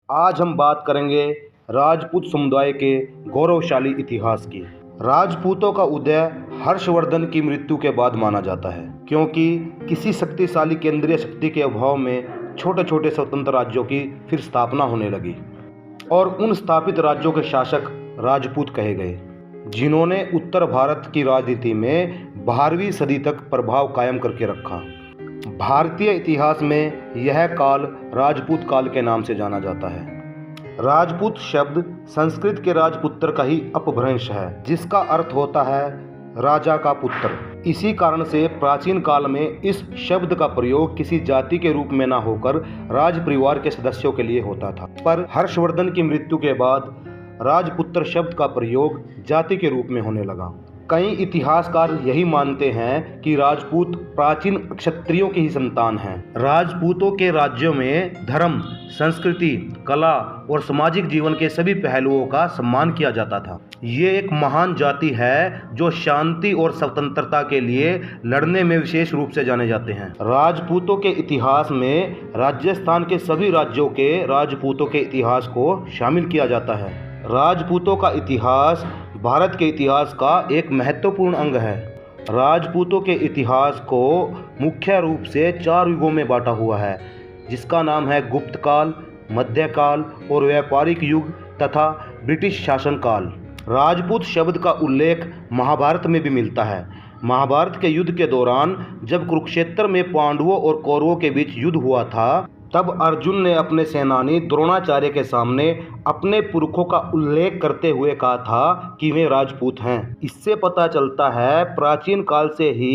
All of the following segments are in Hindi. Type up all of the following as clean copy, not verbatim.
आज हम बात करेंगे राजपूत समुदाय के गौरवशाली इतिहास की। राजपूतों का उदय हर्षवर्धन की मृत्यु के बाद माना जाता है, क्योंकि किसी शक्तिशाली केंद्रीय शक्ति के अभाव में छोटे छोटे स्वतंत्र राज्यों की फिर स्थापना होने लगी और उन स्थापित राज्यों के शासक राजपूत कहे गए, जिन्होंने उत्तर भारत की राजनीति में 12वीं सदी तक प्रभाव कायम करके रखा। भारतीय इतिहास में यह काल राजपूत काल के नाम से जाना जाता है। राजपूत शब्द संस्कृत के राजपुत्र का ही अपभ्रंश है, जिसका अर्थ होता है राजा का पुत्र। इसी कारण से प्राचीन काल में इस शब्द का प्रयोग किसी जाति के रूप में न होकर राज परिवार के सदस्यों के लिए होता था। पर हर्षवर्धन की मृत्यु के बाद राजपुत्र शब्द का प्रयोग जाति के रूप में होने लगा। कई इतिहासकार यही मानते हैं कि राजपूत प्राचीन क्षत्रियों की ही संतान हैं। राजपूतों के राज्यों में धर्म, संस्कृति, कला और सामाजिक जीवन के सभी पहलुओं का सम्मान किया जाता था। ये एक महान जाति है जो शांति और स्वतंत्रता के लिए लड़ने में विशेष रूप से जाने जाते हैं। राजपूतों के इतिहास में राजस्थान के सभी राज्यों के राजपूतों के इतिहास को शामिल किया जाता है। राजपूतों का इतिहास भारत के इतिहास का एक महत्वपूर्ण अंग है। राजपूतों के इतिहास को मुख्य रूप से 4 युगों में बांटा हुआ है, जिसका नाम है गुप्त काल, मध्यकाल और व्यापारिक युग तथा ब्रिटिश शासन काल। राजपूत शब्द का उल्लेख महाभारत में भी मिलता है। महाभारत के युद्ध के दौरान जब कुरुक्षेत्र में पांडवों और कौरवों के बीच युद्ध हुआ था, तब अर्जुन ने अपने सेनानी द्रोणाचार्य के सामने अपने पुरखों का उल्लेख करते हुए कहा था कि वे राजपूत हैं। इससे पता चलता है प्राचीन काल से ही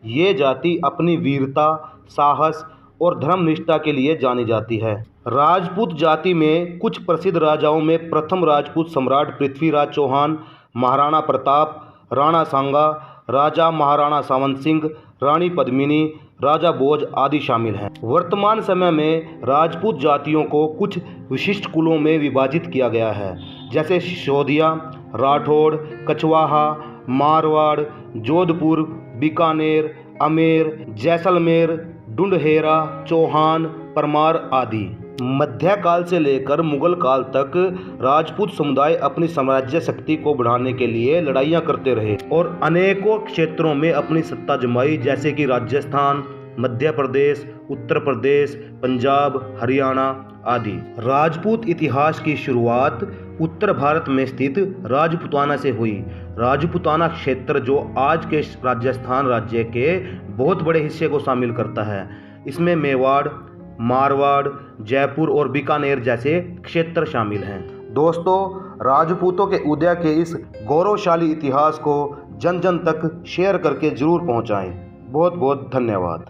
ये जाति अपनी वीरता, साहस और धर्मनिष्ठा के लिए जानी जाती है। राजपूत जाति में कुछ प्रसिद्ध राजाओं में प्रथम राजपूत सम्राट पृथ्वीराज चौहान, महाराणा प्रताप, राणा सांगा, राजा महाराणा सावंत सिंह, रानी पद्मिनी, राजा भोज आदि शामिल हैं। वर्तमान समय में राजपूत जातियों को कुछ विशिष्ट कुलों में विभाजित किया गया है, जैसे सिसोदिया, राठौड़, कछवाहा, मारवाड़, जोधपुर, बीकानेर, आमेर, जैसलमेर, डुंडहेरा, चौहान, परमार आदि। मध्यकाल से लेकर मुगल काल तक राजपूत समुदाय अपनी साम्राज्य शक्ति को बढ़ाने के लिए लड़ाइयाँ करते रहे और अनेकों क्षेत्रों में अपनी सत्ता जमाई, जैसे कि राजस्थान, मध्य प्रदेश, उत्तर प्रदेश, पंजाब, हरियाणा आदि। राजपूत इतिहास की शुरुआत उत्तर भारत में स्थित राजपुताना से हुई। राजपुताना क्षेत्र, जो आज के राजस्थान राज्य के बहुत बड़े हिस्से को शामिल करता है, इसमें मेवाड़, मारवाड़, जयपुर और बीकानेर जैसे क्षेत्र शामिल हैं। दोस्तों, राजपूतों के उदय के इस गौरवशाली इतिहास को जन जन तक शेयर करके जरूर पहुंचाएं। बहुत बहुत धन्यवाद।